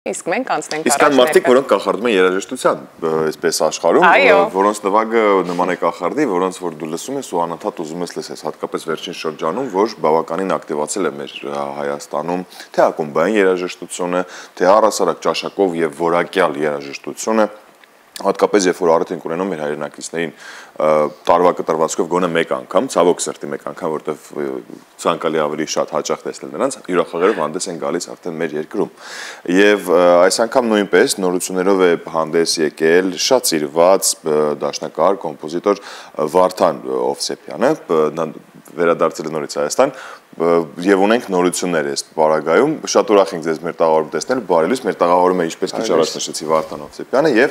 Իսկ մենք անցնենք առաջ։ Իսկ կան մարդիկ, որոնք կախարդում են երաժշտության, այսպես աշխարհում, որոնց նվագը նման է կախարդի, որոնց որ դու լսում ես ու անընդհատ ուզում ես լսես, հատկապես վերջին շրջանում, որ բավականին ակտիվացել է մեր Հայաստանում, թե ակումբային երաժշտությունը, թե առասարակ ճաշակով եւ որակյալ երաժշտությունը, հատկապես երբ որ առիթ ենք ունենում մեր հայրենակիցներին տարվա կտրվածքով գոնե մեկ անգամ, ցավոք սրտի մեկ անգամ, որտեվ ցանկալի ավելի շատ հաճախ տեսնել նրանց, հյուրախաղերով հանդես են գալիս արդեն մեր երկրում։ Եվ այս անգամ նույնպես նորություններով է հանդես եկել շատ սիրված դաշնակահար կոմպոզիտոր Վարդան Հովսեփյանը, վերադարձել է նորից Հայաստան, եւ ունենք նորություններ այս բարագայում, շատ ուրախ ենք ձեզ մեր տաղավարում տեսնել, բարելույս, մեր տաղավարում է ինչպես քիչ առաջ նշեցի Վարդան Հովսեփյանը եւ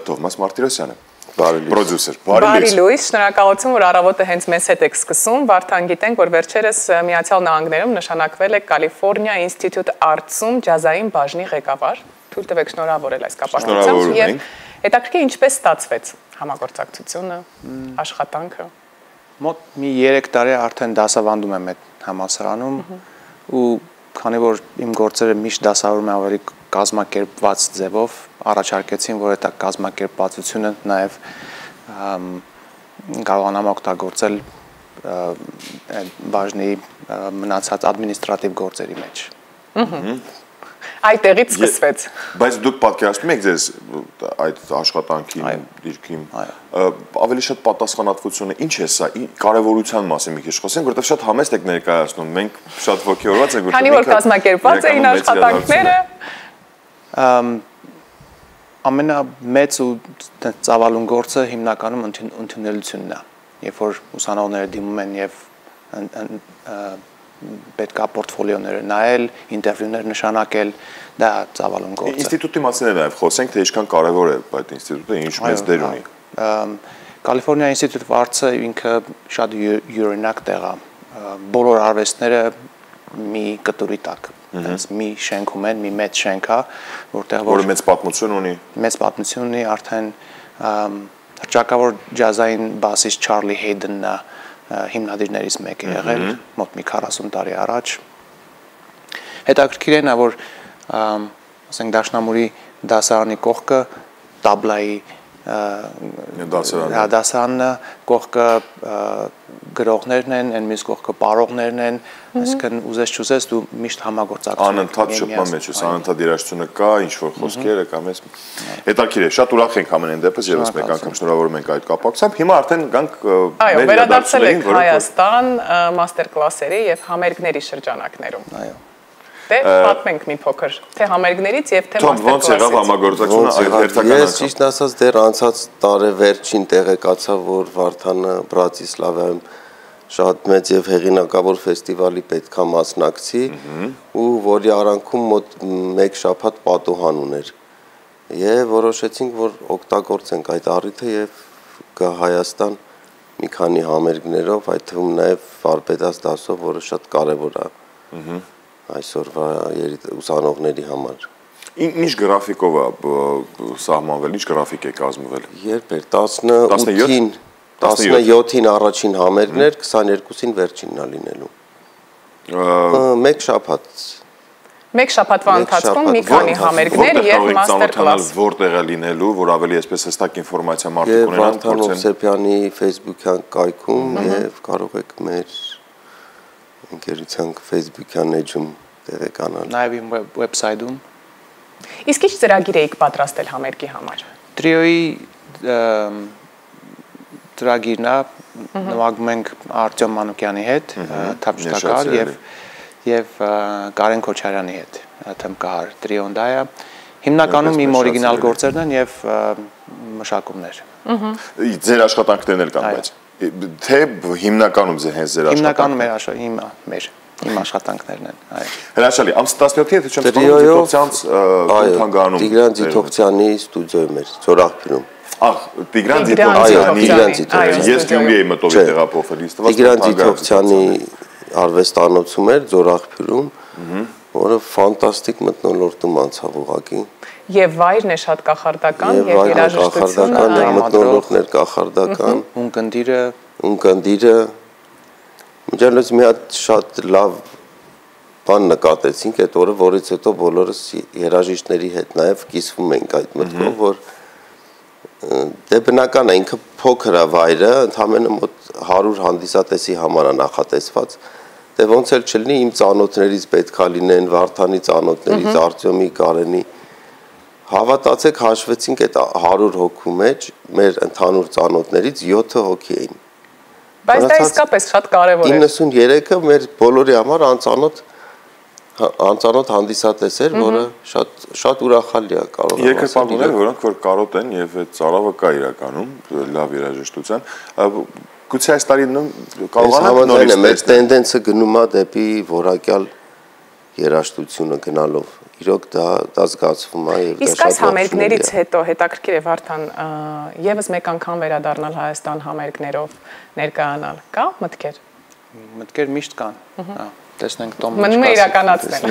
Թովմաս Մարտիրոսյանը, պրոդյուսեր։ Բարելույս, շնորհակալություն, որ առավոտը հենց մեզ հետ եք սկսում։ Վարդան, գիտենք, որ վերջերս Միացյալ Նահանգներում նշանակվել է California Institute Arts-ում ջազային բաժնի ղեկավար։ Թույլ տվեք շնորհավորել այս կապակցությամբ եւ հետաքրքիր ինչպես ստացվեց համագործակցությունը, աշխատանքը։ Մոտ մի 3 տարի արդեն դասավանդում եմ այդ համալսարանում ու քանի որ իմ գործերը միշտ դասավորում եմ ավելի կազմակերպված ձևով, առաջարկեցին, որ այդ կազմակերպվածությունը նաև կարողանամ օգտագործել բաժնի մնացած ադմինիստրատիվ գործերի մեջ։ Այդտեղից սկսվեց։ Բայց դուք պատկերացնում եք ձեզ այդ աշխատանքին, դիրքին, ավելի շատ պատասխանատվությունը, ինչ է սա, կարևորության մասին մի քիչ խոսենք, որովհետև շատ համեստ եք ներկայացնում, մենք շատ ոգևորված ենք, քանի որ կազմակերպված էին աշխատանքները, ամենամեծ ու ծավալուն գործը հիմնականում ընդունելությունն է, երբ որ ուսանողները դիմում են եւ պետք է պորտֆոլիոները նայել, ինտերվյուներ նշանակել, դա ծավալուն գործ է։ Ինստիտուտի մասին էլ նաև խոսենք, թե ինչքան կարևոր է այդ ինստիտուտը, ինչ մեծ դեր ունի։ California Institute of Arts-ը ինքը շատ յուրօրինակ տեղ է։ Բոլոր արվեստները մի կտուրի տակ, մի շենքում են, մի մեծ շենք է, որը մեծ պատմություն ունի։ Մեծ պատմություն ունի, արդեն հռչակավոր ջազային բասիստ Չարլի Հեյդենն է հիմնադիրներից մեկը եղել, մոտ մի 40 տարի առաջ։ Հետաքրքիր է նա, որ ասենք Դաշնամուրի դասարանի կողքը տաբլայի դասարանն է, կողքը գրողներն են, այն մյուս կողքը պարողներն են, այսինքն ուզես-չուզես դու միշտ համագործակցում ես։ Անընդհատ շփման մեջ ես, անընդհատ երաժշտությունը կա, ինչ-որ խոսքերը կամ էս։ Հետաքրքիր է, շատ ուրախ ենք ամենայն դեպս եւս մեկ անգամ շնորհավորում ենք այդ կապակցությամբ։ Հիմա արդեն գանք մեր վերադարձել ենք Հայաստան մաստեր-կլասերի եւ համերգների շրջանակներում։ Այո։ Դե պատմենք մի փոքր, թե համերգներից եւ թե մաստեր-կլասից։ Ոնց եղավ համագործակցությունը այդ հերթական Ես ճիշտ ասած դեռ անցած տարեվերջին տեղեկացա, որ Վարդանը Բրատիսլավայում շատ մեծ եւ հեղինակավոր ֆեստիվալի պետքա մասնակցի ու որի արանքում մոտ 1 շաբաթ պատուհան ուներ։ Եվ որոշեցինք, որ օգտագործենք այդ առիթը եւ գա Հայաստան մի քանի համերգներով, այդ թվում նաեւ վարպետաց դասով, որը շատ կարեւոր է այսօրվա ուսանողների համար։ Ինչ գրաֆիկով է սահմանվել, ինչ գրաֆիկ է կազմվել։ Երբ էր 18-ին 17-ին առաջին համերգներ, 22-ին վերջինն է լինելու։ Մեկ շաբաթ։ Մեկ շաբաթվա ընթացքում մի քանի համերգներ եւ մաստեր-կլաս։ Որտեղ է լինելու, որ ավելի այսպես հստակ ինֆորմացիա մարդիկ ունենան, Վարդան Հովսեփյանի Facebook-յան կայքում եւ կարող եք մեր ընկերության Facebook-յան էջում տեղեկանալ։ Նաեւ իմ վեբսայթում։ Իսկ ինչ ծրագիր եք պատրաստել համերգի համար։ Տրիոյի ծրագիրն է, նվագում ենք Արտյոմ Մանուկյանի հետ, թավջութակար եւ Կարեն Քոչարյանի հետ, թմկահար տրիոն դա է։ Հիմնականում իմ օրիգինալ գործերն են եւ մշակումներ։ Ձեր աշխատանքներն էլ կան, բայց թե հիմնականում հենց ձեր Հիմնականում իմ աշխատանքներն են, այո։ Հրաշալի, ամսի 17-ին եթե չեմ սխալվում, Թանգարանում Տիգրան Ձիթողցյանի ստուդիոյում էր, Ձորախփյուրում։ Տիգրան Ձիթողցյանի, ես Գյումրի էի մտով տեղափոխվել, Տիգրան Ձիթողցյանի արվեստանոցում էր Ձորախփյուրում, որը ֆանտաստիկ մթնոլորտում անցավ ուղղակի։ Եվ վայրն է շատ կախարդական եւ երաժշտությունը, մթնոլորտներ կախարդական, ունկնդիրը, Միջալոց մի հատ շատ լավ բան նկատեցինք այդ օրը, որից հետո բոլորս երաժիշտների հետ նաև կիսվում ենք այդ մտքով, որ դե բնական է, ինքը փոքր է վայրը, ընդամենը մոտ 100 հանդիսատեսի համար է նախատեսված, դե ոնց էլ չլինի իմ ծանոթներից պետքա լինեն, Վարդանի ծանոթներից, Արտյոմի, Կարենի, հավատացեք հաշվեցինք այդ 100 հոգու մեջ, մեր ընդհանուր ծանոթներից 7 հոգի էին։ Բայց դա իսկապես շատ կարևոր է։ 93-ը մեր բոլորի համար անծանոթ հանդիսատես էր, որը շատ ուրախալի է կարող է։ Երկրպագուներ, որոնք որ կարոտ են եւ այդ ծարավը կա իրականում լավ երաժշտության, գուցե այս տարի կարողանանք նորից մեր տենդենսը գնում է դեպի որակյալ երաժշտությունը գնալով։ Իրոք դա զգացվում է եւ դա շատ Իսկ այս համերգներից հետո հետաքրքիր է Վարդան եւս մեկ անգամ վերադառնալ Հայաստան համերգներով ներկայանալ։ Կա մտքեր։ Մտքեր միշտ կան։ Տեսնենք Տոմը։ Մնում է իրականացնել։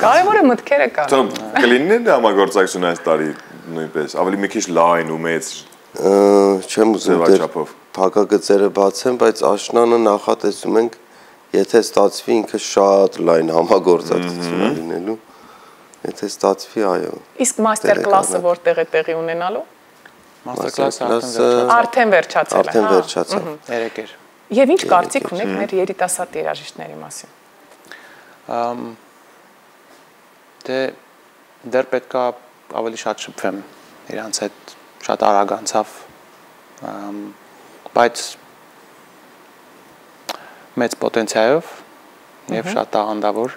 Կարևորը մտքերը կան։ Կլինի համագործակցություն այս տարի նույնպես, ավելի մի քիչ լայն ու մեծ չեմ ուզում փակագծերը բացեմ, բայց աշնանը նախատեսում ենք, եթե ստացվի ինքը շատ լայն համագործակցություն է լինելու, եթե ստացվի, այո։ Իսկ մաստեր կլասը որտեղ է տեղի ունենալու։ Մաստեր կլասը արդեն վերջացել է։ Արդեն վերջացավ։ Երեկ էր։ Եվ ինչ կարծիք ունեք մեր երիտասարդ երաժիշտների մասին։ Դե դեռ պետքա ավելի շատ շփվեմ իրանց հետ, շատ արագ անցավ, բայց մեծ պոտենցիալով եւ շատ տաղանդավոր։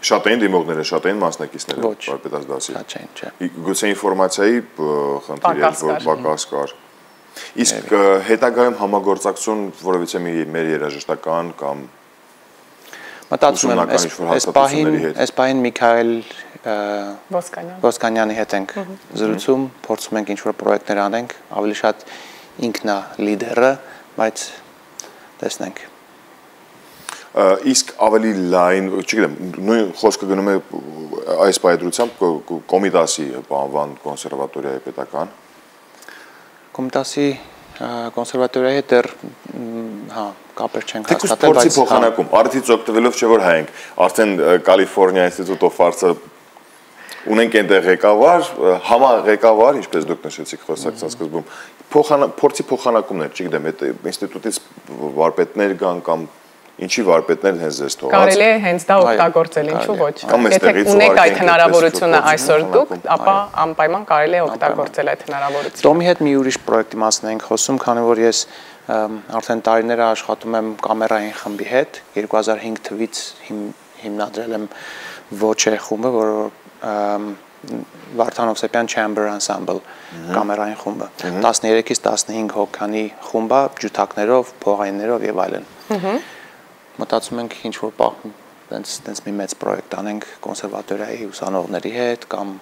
Շատ էին դիմողները, շատ էին մասնակիցները վարպետաց դասի։ Շատ չէին, չէ։ Գուցե ինֆորմացիայի խնդիր էր, որ պակաս կար։ Իսկ հետագայում համագործակցություն որևիցե մեր երաժշտական կամ մտածում եմ այս պահին Միքայել Ոսկանյանի հետ ենք զրուցում, փորձում ենք ինչ-որ պրոյեկտներ անենք, ավելի շատ ինքնա լիդերը, բայց տեսնենք։ Իսկ ավելի լայն, չգիտեմ, նույն խոսքը գնում է այս պայծրությամբ Կոմիտասի անվան կոնսերվատորիայի պետական։ Կոմիտասի կոնսերվատորիայի հետ դեռ կապեր չենք հաստատել, բայց փորձի փոխանակում, արդից օգտվելով չէ որ հայենք, արդեն Կալիֆոռնիա ինստիտուտ of Arts-ը ունենք այնտեղ ղեկավար, համաղեկավար, ինչպես դուք նշեցիք խոսակցած սկզբում, փորձի փոխանակումներ, չգիտեմ, այդ ինստիտուտից վարպետներ կան կամ ինչի վարպետներ հենց ձեզ թողած։ Կարելի է հենց դա օգտագործել, ինչու ոչ։ Եթե ունեք այդ հնարավորությունը այսօր դուք, ապա անպայման կարելի է օգտագործել այդ հնարավորությունը։ Տոմի հետ մի ուրիշ պրոյեկտի մասին ենք խոսում, քանի որ ես արդեն տարիներ աշխատում եմ կամերային խմբի հետ, 2005 թվականից հիմնադրել եմ Ոչե խումբը, որը Վարդան Հովսեփյան Chamber Ensemble կամերային խումբը 13-ից 15 հոգանի խումբ է ջութակներով, փողայիններով եւ այլն։ Մտածում ենք ինչ որ պահ տենց մի մեծ պրոյեկտ անենք կոնսերվատորիայի ուսանողների հետ կամ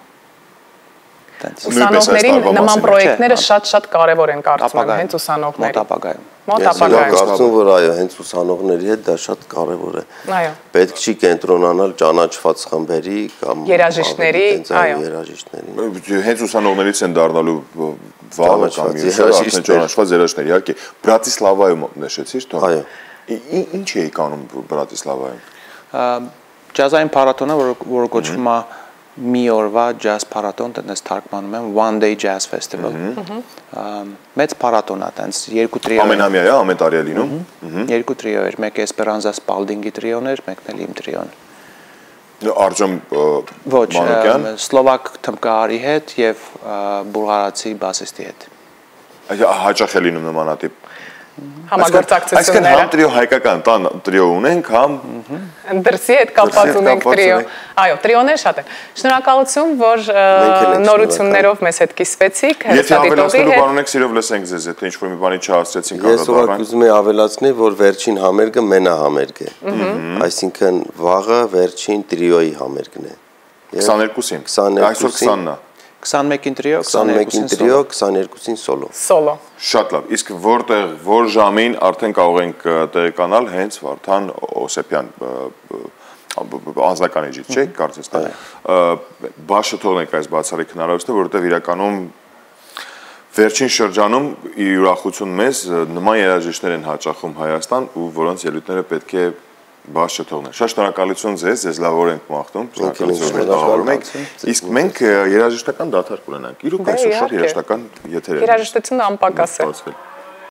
տենց ուսանողների նման պրոյեկտները շատ կարևոր են կարծում եմ հենց ուսանողների մոտ ապագայում կարծում որ այո հենց ուսանողների հետ դա շատ կարևոր է այո պետք չի կենտրոնանալ ճանաչված խմբերի կամ երաժիշտների այո երաժիշտների հենց ուսանողներից են դառնալու վաղը կամ ճանաչված երաժիշտներ իհարկե Բրատիսլավայում նշեցիր թող այո ինչ էի կանում Բրատիսլավայում ջազային փառատոնը որը կոչվում է մի օրվա ջազ փառատոն, տենց թարգմանում եմ One Day Jazz Festival։ Մեծ փառատոն է, տենց երկու տրիո։ Ամենամյա է, ամեն տարի է լինում։ Երկու տրիո էր, մեկը Էսպերանզա Սպալդինգի տրիոն էր, մեկն էլ իմ տրիոն։ Արտյոմ Մանուկյան, սլովակ թմբկահարի հետ եւ բուլղարացի բասիստի հետ։ Հաճախ է լինում նմանատիպ համագործակցությունները։ Այսինքն համ տրիո հայկական տան տրիո ունենք, համ դրսի հետ կապված ունենք տրիո։ Այո, տրիոներ շատ են։ Շնորհակալություն, որ նորություններով մեզ հետ կիսվեցիք, հերոստատիտողի հետ։ Եթե ավելացնելու բան ունեք, սիրով լսենք ձեզ, եթե ինչ-որ մի բանի չհասցրեցինք Ես ուղղակի ուզում եմ ավելացնել, որ վերջին համերգը մենահամերգ է։ Այսինքն վաղը վերջին տրիոյի համերգն է։ 22-ին։ Այսօր 20-ն է։ 21-ին տրիո, 22-ին տրիո, 22-ին սոլո։ Սոլո։ Շատ լավ։ Իսկ որտեղ, որ ժամին արդեն կարող ենք տեղեկանալ հենց Վարդան Հովսեփյան անձնական էջից, չէ՞, կարծես թե։ Բաշը թողնենք այս բացառիկ հնարավորությունը, որովհետև իրականում վերջին շրջանում ի ուրախություն մեզ նման երաժիշտներ են հաճախում Հայաստան ու որոնց ելույթները պետք է Բաց չթողնել։ Շատ շնորհակալություն ձեզ լավ օր ենք մաղթում, շնորհակալություն մտավորում եք։ Իսկ մենք երաժշտական դադար կունենանք։ Իրոք այսօր շատ երաժշտական եթեր է։ Երաժշտությունը անպակաս է։